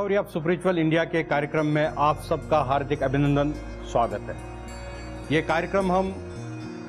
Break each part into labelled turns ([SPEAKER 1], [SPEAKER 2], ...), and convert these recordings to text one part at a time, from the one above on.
[SPEAKER 1] Discovery of spiritual India के कार्यक्रम में आप सबका हार्दिक अभिनंदन, स्वागत है। ये कार्यक्रम हम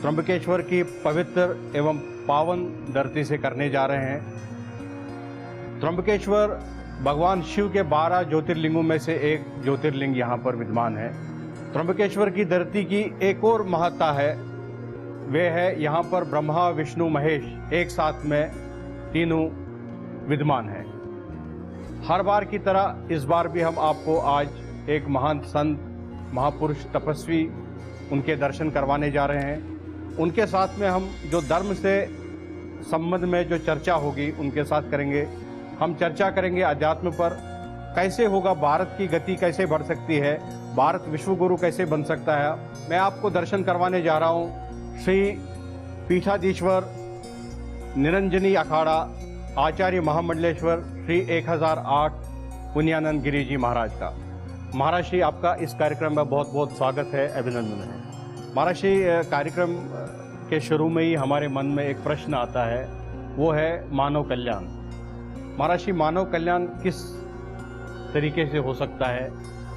[SPEAKER 1] त्र्यंबकेश्वर की पवित्र एवं पावन धरती से करने जा रहे हैं। त्र्यंबकेश्वर भगवान शिव के 12 ज्योतिर्लिंगों में से एक ज्योतिर्लिंग यहाँ पर विद्यमान है। त्र्यंबकेश्वर की धरती की एक और महत्ता है, वे है यहाँ पर ब्रह्मा विष्णु महेश एक साथ में तीनों विद्यमान हैं। हर बार की तरह इस बार भी हम आपको आज एक महान संत, महापुरुष, तपस्वी, उनके दर्शन करवाने जा रहे हैं। उनके साथ में हम जो धर्म से संबंध में जो चर्चा होगी उनके साथ करेंगे। हम चर्चा करेंगे अध्यात्म पर, कैसे होगा, भारत की गति कैसे बढ़ सकती है, भारत विश्व गुरु कैसे बन सकता है। मैं आपको दर्शन करवाने जा रहा हूँ श्री पीठाधीश्वर निरंजनी अखाड़ा आचार्य महामंडलेश्वर श्री 1008 पुण्यानंद गिरी जी महाराज का। महाराज श्री, आपका इस कार्यक्रम में बहुत बहुत स्वागत है, अभिनंदन है। महाराज श्री, कार्यक्रम के शुरू में ही हमारे मन में एक प्रश्न आता है, वो है मानव कल्याण। महाराज श्री, मानव कल्याण किस तरीके से हो सकता है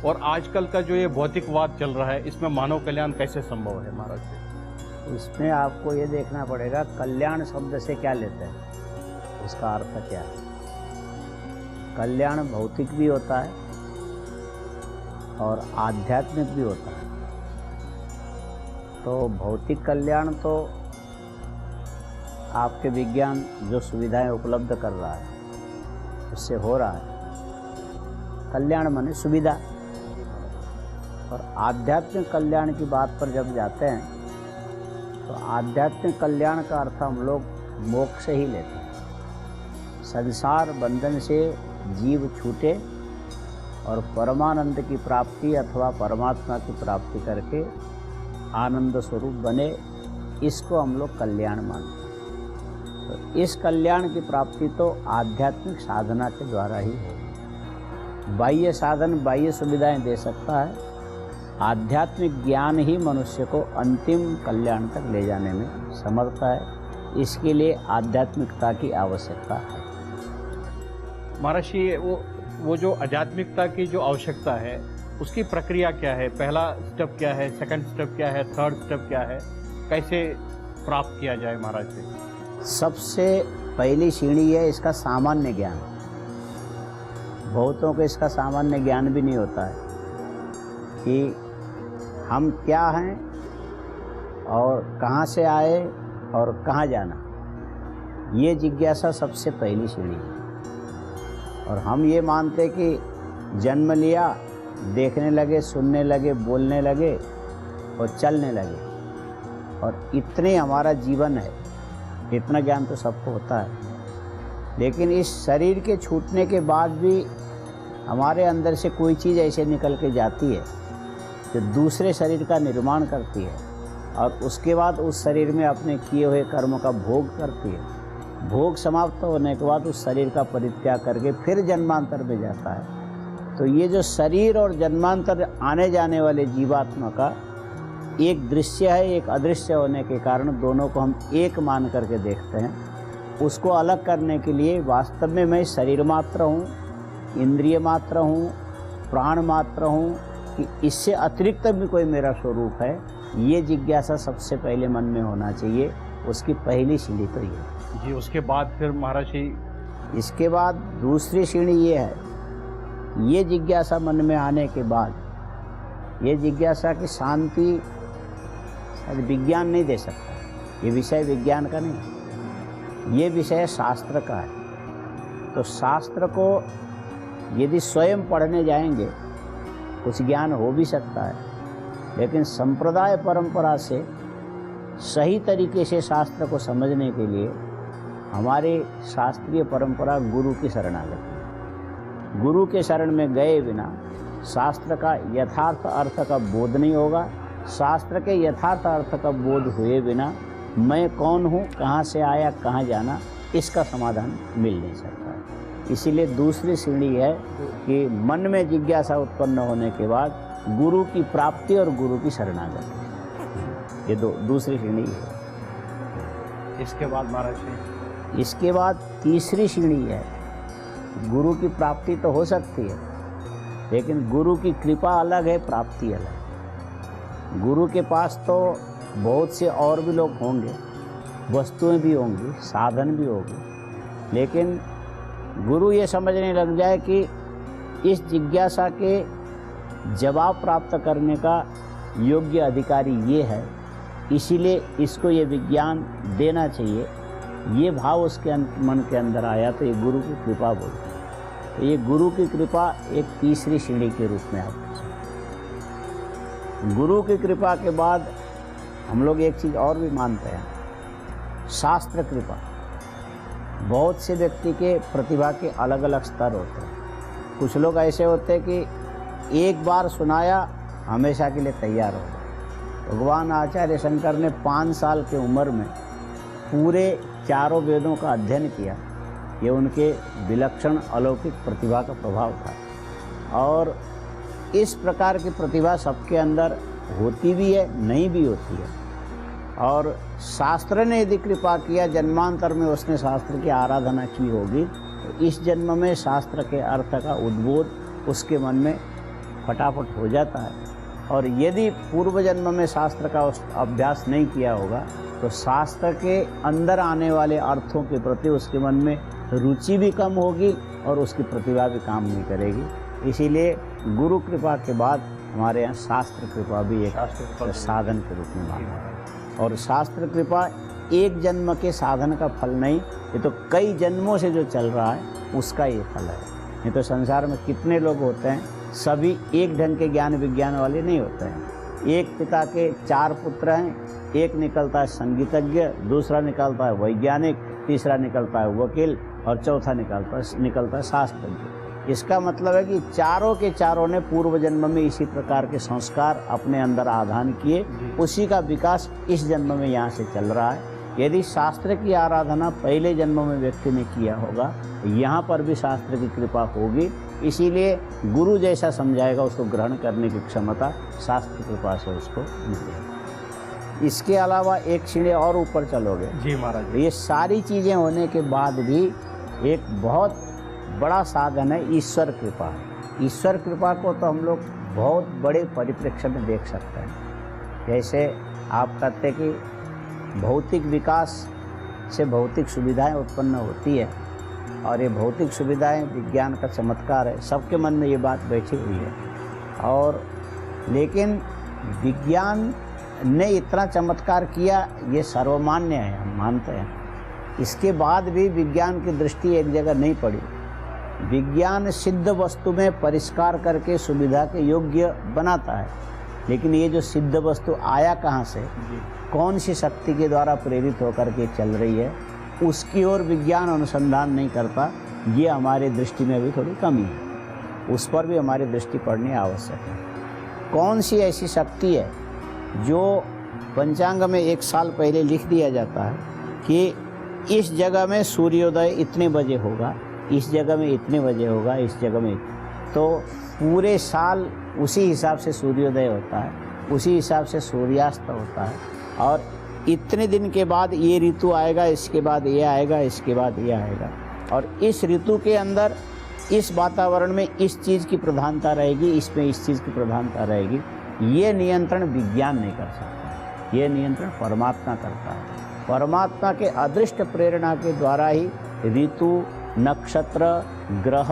[SPEAKER 1] और आजकल का जो ये भौतिकवाद चल रहा है, इसमें मानव कल्याण कैसे संभव है? महाराज जी,
[SPEAKER 2] इसमें आपको ये देखना पड़ेगा कल्याण शब्द से क्या लेते हैं, उसका अर्थ क्या है। कल्याण भौतिक भी होता है और आध्यात्मिक भी होता है। तो भौतिक कल्याण तो आपके विज्ञान जो सुविधाएं उपलब्ध कर रहा है उससे हो रहा है। कल्याण माने सुविधा। और आध्यात्मिक कल्याण की बात पर जब जाते हैं तो आध्यात्मिक कल्याण का अर्थ हम लोग मोक्ष से ही लेते हैं। संसार बंधन से जीव छूटे और परमानंद की प्राप्ति अथवा परमात्मा की प्राप्ति करके आनंद स्वरूप बने, इसको हम लोग कल्याण मानते हैं। तो इस कल्याण की प्राप्ति तो आध्यात्मिक साधना के द्वारा ही होगी। बाह्य साधन बाह्य सुविधाएं दे सकता है, आध्यात्मिक ज्ञान ही मनुष्य को अंतिम कल्याण तक ले जाने में समर्थ है। इसके लिए आध्यात्मिकता की आवश्यकता है।
[SPEAKER 1] महाराज जी, वो जो आध्यात्मिकता की जो आवश्यकता है उसकी प्रक्रिया क्या है? पहला स्टेप क्या है, सेकंड स्टेप क्या है, थर्ड स्टेप क्या है, कैसे प्राप्त किया जाए? महाराज जी,
[SPEAKER 2] सबसे पहली सीढ़ी है इसका सामान्य ज्ञान। बहुतों को इसका सामान्य ज्ञान भी नहीं होता है कि हम क्या हैं और कहाँ से आए और कहाँ जाना। ये जिज्ञासा सबसे पहली सीढ़ी है। और हम ये मानते कि जन्म लिया, देखने लगे, सुनने लगे, बोलने लगे और चलने लगे, और इतने हमारा जीवन है। इतना ज्ञान तो सबको होता है, लेकिन इस शरीर के छूटने के बाद भी हमारे अंदर से कोई चीज़ ऐसे निकल के जाती है जो दूसरे शरीर का निर्माण करती है और उसके बाद उस शरीर में अपने किए हुए कर्म का भोग करती है। भोग समाप्त होने के बाद उस शरीर का परित्याग करके फिर जन्मांतर में जाता है। तो ये जो शरीर और जन्मांतर आने जाने वाले जीवात्मा का एक दृश्य है, एक अदृश्य होने के कारण दोनों को हम एक मान करके देखते हैं। उसको अलग करने के लिए वास्तव में मैं शरीर मात्र हूँ, इंद्रिय मात्र हूँ, प्राण मात्र हूँ, कि इससे अतिरिक्त भी कोई मेरा स्वरूप है। ये जिज्ञासा सबसे पहले मन में होना चाहिए। उसकी पहली सीढ़ी तो ये
[SPEAKER 1] जी। उसके बाद फिर महाराज जी,
[SPEAKER 2] इसके बाद दूसरी सीढ़ी ये है, ये जिज्ञासा मन में आने के बाद, ये जिज्ञासा की शांति शायद विज्ञान नहीं दे सकता। ये विषय विज्ञान का नहीं, ये विषय शास्त्र का है। तो शास्त्र को यदि स्वयं पढ़ने जाएंगे कुछ ज्ञान हो भी सकता है, लेकिन संप्रदाय परंपरा से सही तरीके से शास्त्र को समझने के लिए हमारी शास्त्रीय परंपरा गुरु की शरणागति है। गुरु के शरण में गए बिना शास्त्र का यथार्थ अर्थ का बोध नहीं होगा। शास्त्र के यथार्थ अर्थ का बोध हुए बिना मैं कौन हूँ, कहाँ से आया, कहाँ जाना, इसका समाधान मिल नहीं सकता है। इसीलिए दूसरी सीढ़ी है कि मन में जिज्ञासा उत्पन्न होने के बाद गुरु की प्राप्ति और गुरु की शरणागति। ये दूसरी सीढ़ी है।
[SPEAKER 1] इसके बाद महाराज जी,
[SPEAKER 2] इसके बाद तीसरी सीढ़ी है। गुरु की प्राप्ति तो हो सकती है, लेकिन गुरु की कृपा अलग है, प्राप्ति अलग है। गुरु के पास तो बहुत से और भी लोग होंगे, वस्तुएं भी होंगी, साधन भी होंगे, लेकिन गुरु ये समझने लग जाए कि इस जिज्ञासा के जवाब प्राप्त करने का योग्य अधिकारी ये है, इसीलिए इसको ये विज्ञान देना चाहिए, ये भाव उसके मन के अंदर आया तो ये गुरु की कृपा बोलते हैं। तो ये गुरु की कृपा एक तीसरी सीढ़ी के रूप में आती है। गुरु की कृपा के बाद हम लोग एक चीज़ और भी मानते हैं, शास्त्र कृपा। बहुत से व्यक्ति के प्रतिभा के अलग अलग स्तर होते हैं। कुछ लोग ऐसे होते हैं कि एक बार सुनाया हमेशा के लिए तैयार हो गए। भगवान आचार्य शंकर ने 5 साल की उम्र में पूरे 4 वेदों का अध्ययन किया। ये उनके विलक्षण अलौकिक प्रतिभा का प्रभाव था। और इस प्रकार की प्रतिभा सबके अंदर होती भी है, नहीं भी होती है। और शास्त्र ने यदि कृपा किया, जन्मांतर में उसने शास्त्र की आराधना की होगी, तो इस जन्म में शास्त्र के अर्थ का उद्बोध उसके मन में फटाफट हो जाता है। और यदि पूर्व जन्म में शास्त्र का अभ्यास नहीं किया होगा, तो शास्त्र के अंदर आने वाले अर्थों के प्रति उसके मन में रुचि भी कम होगी और उसकी प्रतिभा भी काम नहीं करेगी। इसीलिए गुरु कृपा के बाद हमारे यहाँ शास्त्र कृपा भी एक साधन के रूप में माना है। और शास्त्र कृपा एक जन्म के साधन का फल नहीं, ये तो कई जन्मों से जो चल रहा है उसका ये फल है। नहीं तो संसार में कितने लोग होते हैं, सभी एक ढंग के ज्ञान विज्ञान वाले नहीं होते हैं। एक पिता के 4 पुत्र हैं, एक निकलता है संगीतज्ञ, दूसरा निकलता है वैज्ञानिक, तीसरा निकलता है वकील और चौथा निकलता है शास्त्रज्ञ। इसका मतलब है कि चारों के चारों ने पूर्व जन्म में इसी प्रकार के संस्कार अपने अंदर आधान किए, उसी का विकास इस जन्म में यहाँ से चल रहा है। यदि शास्त्र की आराधना पहले जन्म में व्यक्ति ने किया होगा, यहाँ पर भी शास्त्र की कृपा होगी। इसीलिए गुरु जैसा समझाएगा उसको ग्रहण करने की क्षमता शास्त्र कृपा से उसको मिलेगी। इसके अलावा एक सीढ़ी और ऊपर चलोगे
[SPEAKER 1] जी महाराज,
[SPEAKER 2] ये सारी चीज़ें होने के बाद भी एक बहुत बड़ा साधन है ईश्वर कृपा। ईश्वर कृपा को तो हम लोग बहुत बड़े परिप्रेक्ष्य में देख सकते हैं। जैसे आप कहते कि भौतिक विकास से भौतिक सुविधाएं उत्पन्न होती है, और ये भौतिक सुविधाएं विज्ञान का चमत्कार है, सबके मन में ये बात बैठी हुई है। और लेकिन विज्ञान ने इतना चमत्कार किया, ये सर्वमान्य है, हम मानते हैं। इसके बाद भी विज्ञान की दृष्टि एक जगह नहीं पड़ी। विज्ञान सिद्ध वस्तु में परिष्कार करके सुविधा के योग्य बनाता है, लेकिन ये जो सिद्ध वस्तु आया कहाँ से, कौन सी शक्ति के द्वारा प्रेरित होकर के चल रही है, उसकी ओर विज्ञान अनुसंधान नहीं करता। ये हमारी दृष्टि में भी थोड़ी कमी है, उस पर भी हमारी दृष्टि पड़नी आवश्यक है। कौन सी ऐसी शक्ति है जो पंचांग में 1 साल पहले लिख दिया जाता है कि इस जगह में सूर्योदय इतने बजे होगा, इस जगह में इतने बजे होगा, इस जगह में, तो पूरे साल उसी हिसाब से सूर्योदय होता है, उसी हिसाब से सूर्यास्त होता है। और इतने दिन के बाद ये ऋतु आएगा, इसके बाद ये आएगा, इसके बाद ये आएगा, और इस ऋतु के अंदर इस वातावरण में इस चीज़ की प्रधानता रहेगी, इसमें इस चीज़ की प्रधानता रहेगी। ये नियंत्रण विज्ञान नहीं कर सकता, ये नियंत्रण परमात्मा करता है। परमात्मा के अदृष्ट प्रेरणा के द्वारा ही ऋतु, नक्षत्र, ग्रह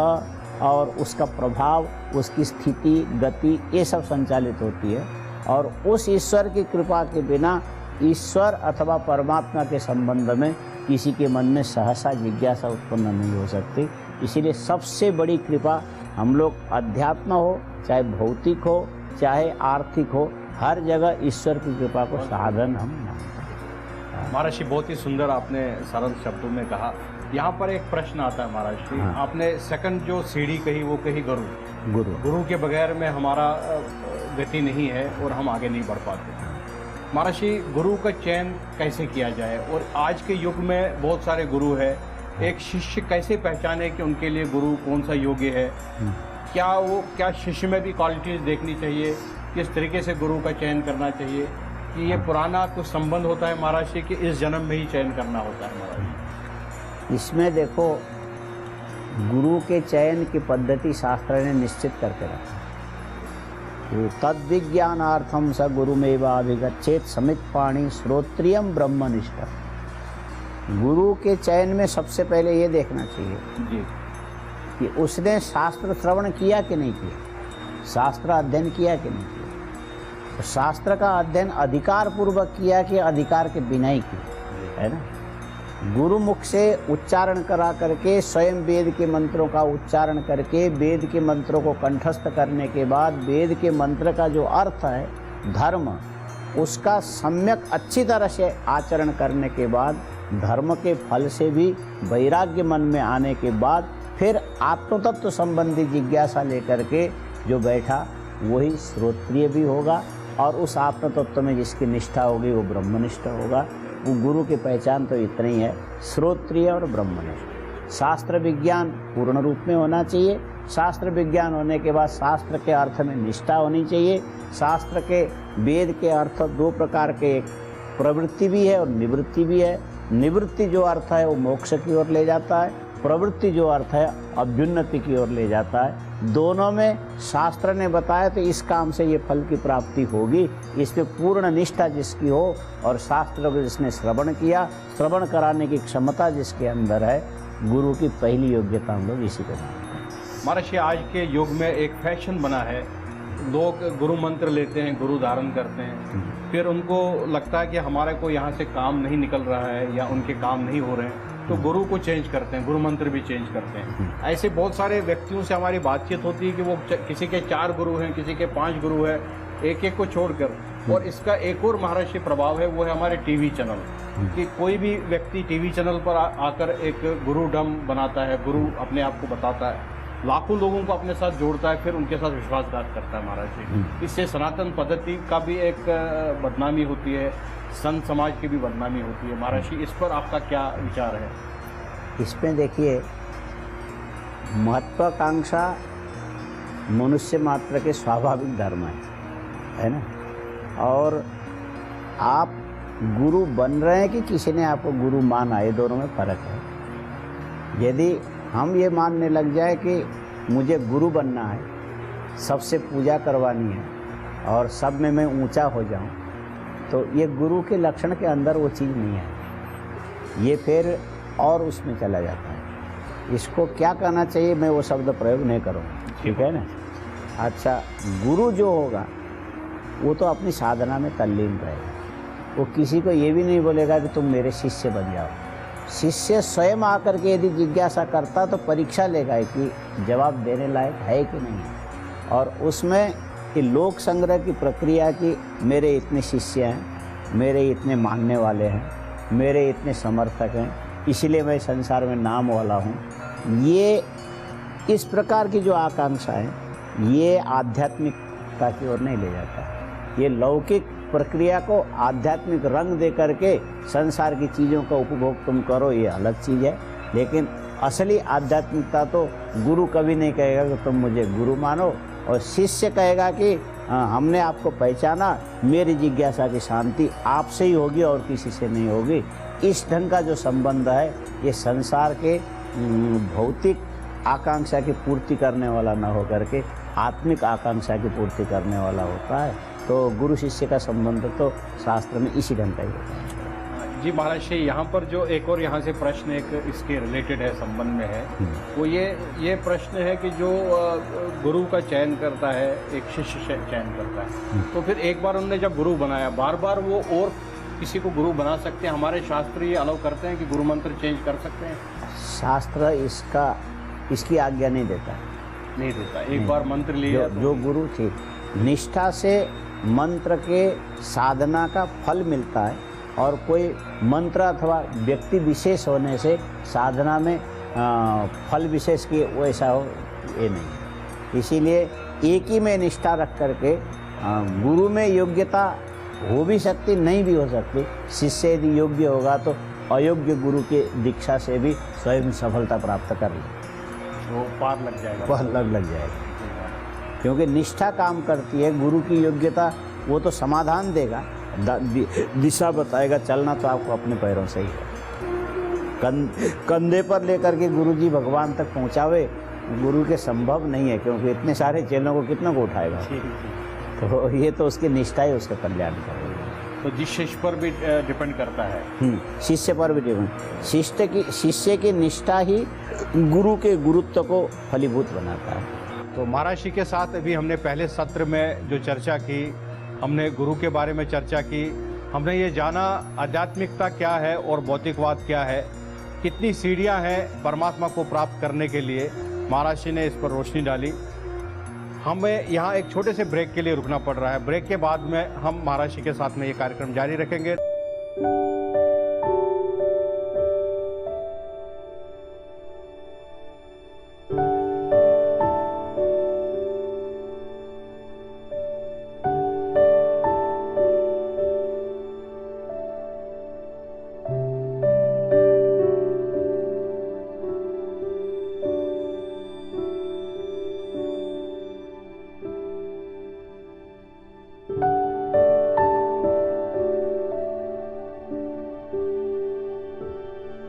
[SPEAKER 2] और उसका प्रभाव, उसकी स्थिति, गति, ये सब संचालित होती है। और उस ईश्वर की कृपा के बिना ईश्वर अथवा परमात्मा के संबंध में किसी के मन में सहसा जिज्ञासा उत्पन्न नहीं हो सकती। इसीलिए सबसे बड़ी कृपा हम लोग, अध्यात्म हो चाहे भौतिक हो चाहे आर्थिक हो, हर जगह ईश्वर की कृपा को साधन हम मानते हैं।
[SPEAKER 1] महाराज जी, बहुत ही सुंदर आपने सरल शब्दों में कहा। यहाँ पर एक प्रश्न आता है महाराज जी, आपने सेकंड जो सीढ़ी कही वो कही गुरु के बगैर में हमारा गति नहीं है और हम आगे नहीं बढ़ पाते। महाराज जी, गुरु का चयन कैसे किया जाए? और आज के युग में बहुत सारे गुरु हैं, एक शिष्य कैसे पहचाने कि उनके लिए गुरु कौन सा योग्य है? क्या शिष्य में भी क्वालिटीज देखनी चाहिए? किस तरीके से गुरु का चयन करना चाहिए? कि ये पुराना कुछ संबंध होता है महाराज जी कि इस जन्म में ही चयन करना होता है महाराज जी?
[SPEAKER 2] इसमें देखो, गुरु के चयन की पद्धति शास्त्र ने निश्चित करके रखा। तो तद विज्ञानार्थम स गुरुमेवाभिगच्छेत समित पाणी श्रोत्रियम ब्रह्मनिष्ठ। गुरु के चयन में सबसे पहले ये देखना चाहिए
[SPEAKER 1] जी
[SPEAKER 2] कि उसने शास्त्र श्रवण किया कि नहीं किया, शास्त्र अध्ययन किया कि नहीं किया। तो शास्त्र का अध्ययन अधिकार पूर्वक किया कि अधिकार के बिना ही किया, है ना। गुरु मुख से उच्चारण करा करके स्वयं वेद के मंत्रों का उच्चारण करके वेद के मंत्रों को कंठस्थ करने के बाद वेद के मंत्र का जो अर्थ है धर्म, उसका सम्यक अच्छी तरह से आचरण करने के बाद धर्म के फल से भी वैराग्य मन में आने के बाद फिर आत्मतत्व संबंधी जिज्ञासा लेकर के जो बैठा वही श्रोत्रिय भी होगा और उस आत्मतत्व में जिसकी निष्ठा होगी वो ब्रह्मनिष्ठ होगा। वो गुरु की पहचान तो इतनी है, श्रोत्रिय और ब्रह्मनिष्ठ। शास्त्र विज्ञान पूर्ण रूप में होना चाहिए। शास्त्र विज्ञान होने के बाद शास्त्र के अर्थ में निष्ठा होनी चाहिए। शास्त्र के वेद के अर्थ दो प्रकार के, एक प्रवृत्ति भी है और निवृत्ति भी है। निवृत्ति जो अर्थ है वो मोक्ष की ओर ले जाता है, प्रवृत्ति जो अर्थ है अभ्युन्नति की ओर ले जाता है। दोनों में शास्त्र ने बताया तो इस काम से ये फल की प्राप्ति होगी, इसमें पूर्ण निष्ठा जिसकी हो और शास्त्र को जिसने श्रवण किया, श्रवण कराने की क्षमता जिसके अंदर है, गुरु की पहली योग्यता हम लोग इसी को मानते हैं।
[SPEAKER 1] महर्षि, आज के युग में एक फैशन बना है, लोग गुरु मंत्र लेते हैं, गुरु धारण करते हैं, फिर उनको लगता है कि हमारे को यहाँ से काम नहीं निकल रहा है या उनके काम नहीं हो रहे हैं तो गुरु को चेंज करते हैं, गुरु मंत्र भी चेंज करते हैं। ऐसे बहुत सारे व्यक्तियों से हमारी बातचीत होती है कि वो किसी के 4 गुरु हैं, किसी के 5 गुरु हैं, एक एक को छोड़कर। और इसका एक और महर्षि प्रभाव है, वो है हमारे टीवी चैनल, कि कोई भी व्यक्ति टीवी चैनल पर आकर एक गुरुडम बनाता है, गुरु अपने आप को बताता है, लाखों लोगों को अपने साथ जोड़ता है, फिर उनके साथ विश्वासघात करता है महर्षि। इससे सनातन पद्धति का भी एक बदनामी होती है, संत समाज की भी बदनामी होती है। महर्षि, इस पर आपका क्या विचार है?
[SPEAKER 2] इसमें देखिए, महत्वाकांक्षा मनुष्य मात्र के स्वाभाविक धर्म है ना। और आप गुरु बन रहे हैं कि किसी ने आपको गुरु माना, ये दोनों में फर्क है। यदि हम ये मानने लग जाए कि मुझे गुरु बनना है, सबसे पूजा करवानी है और सब में मैं ऊंचा हो जाऊं, तो ये गुरु के लक्षण के अंदर वो चीज़ नहीं है, ये फिर और उसमें चला जाता है। इसको क्या कहना चाहिए, मैं वो शब्द प्रयोग नहीं करूँगा, ठीक है ना। अच्छा, गुरु जो होगा वो तो अपनी साधना में तल्लीन रहेगा, वो किसी को ये भी नहीं बोलेगा कि तुम मेरे शिष्य बन जाओ। शिष्य स्वयं आकर के यदि जिज्ञासा करता तो परीक्षा लेगा कि जवाब देने लायक है कि नहीं, और उसमें कि लोक संग्रह की प्रक्रिया की मेरे इतने शिष्य हैं, मेरे इतने मानने वाले हैं, मेरे इतने समर्थक हैं, इसलिए मैं संसार में नाम वाला हूँ, ये इस प्रकार की जो आकांक्षा है ये आध्यात्मिकता की ओर नहीं ले जाता। ये लौकिक प्रक्रिया को आध्यात्मिक रंग दे करके संसार की चीज़ों का उपभोग तुम करो, ये अलग चीज़ है। लेकिन असली आध्यात्मिकता तो गुरु कभी नहीं कहेगा कि तुम मुझे गुरु मानो, और शिष्य कहेगा कि हमने आपको पहचाना, मेरी जिज्ञासा की शांति आपसे ही होगी और किसी से नहीं होगी। इस ढंग का जो संबंध है ये संसार के भौतिक आकांक्षा की पूर्ति करने वाला न होकर के आत्मिक आकांक्षा की पूर्ति करने वाला होता है। तो गुरु शिष्य का संबंध तो शास्त्र में इसी ढंग का ही होता है।
[SPEAKER 1] जी महाराज, यहाँ पर जो एक और यहाँ से प्रश्न एक इसके रिलेटेड है, संबंध में है, वो ये प्रश्न है कि जो गुरु का चयन करता है, एक शिष्य चयन करता है, तो फिर एक बार उन्होंने जब गुरु बनाया, बार बार वो और किसी को गुरु बना सकते हैं? हमारे शास्त्र ये अलाउ करते हैं कि गुरु मंत्र चेंज कर सकते हैं?
[SPEAKER 2] शास्त्र इसकी आज्ञा नहीं देता,
[SPEAKER 1] नहीं देता। एक बार मंत्र लिया
[SPEAKER 2] जो गुरु थी, निष्ठा से मंत्र के साधना का फल मिलता है, और कोई मंत्र अथवा व्यक्ति विशेष होने से साधना में फल विशेष की वैसा हो, ये नहीं। इसीलिए एक ही में निष्ठा रख करके गुरु में योग्यता हो भी सकती, नहीं भी हो सकती। शिष्य यदि योग्य होगा तो अयोग्य गुरु के दीक्षा से भी स्वयं सफलता प्राप्त कर ले,
[SPEAKER 1] वो पार लग जाएगा,
[SPEAKER 2] लग जाएगा। क्योंकि निष्ठा काम करती है, गुरु की योग्यता वो तो समाधान देगा, दिशा बताएगा, चलना तो आपको अपने पैरों से ही है। कंधे पर लेकर के गुरु जी भगवान तक पहुंचावे, गुरु के संभव नहीं है, क्योंकि इतने सारे चेलों को कितना को उठाएगा। तो ये तो उसकी निष्ठा ही उसका कल्याण करेगी।
[SPEAKER 1] तो जिस शिष्य पर भी डिपेंड करता है।
[SPEAKER 2] शिष्य पर भी डिपेंड। शिष्य की निष्ठा ही गुरु के गुरुत्व को फलीभूत बनाता है।
[SPEAKER 1] तो महाराज जी के साथ अभी हमने पहले सत्र में जो चर्चा की, हमने गुरु के बारे में चर्चा की, हमने ये जाना आध्यात्मिकता क्या है और भौतिकवाद क्या है, कितनी सीढ़ियां हैं परमात्मा को प्राप्त करने के लिए। महाराज जी ने इस पर रोशनी डाली। हमें यहाँ एक छोटे से ब्रेक के लिए रुकना पड़ रहा है। ब्रेक के बाद में हम महाराज जी के साथ में ये कार्यक्रम जारी रखेंगे।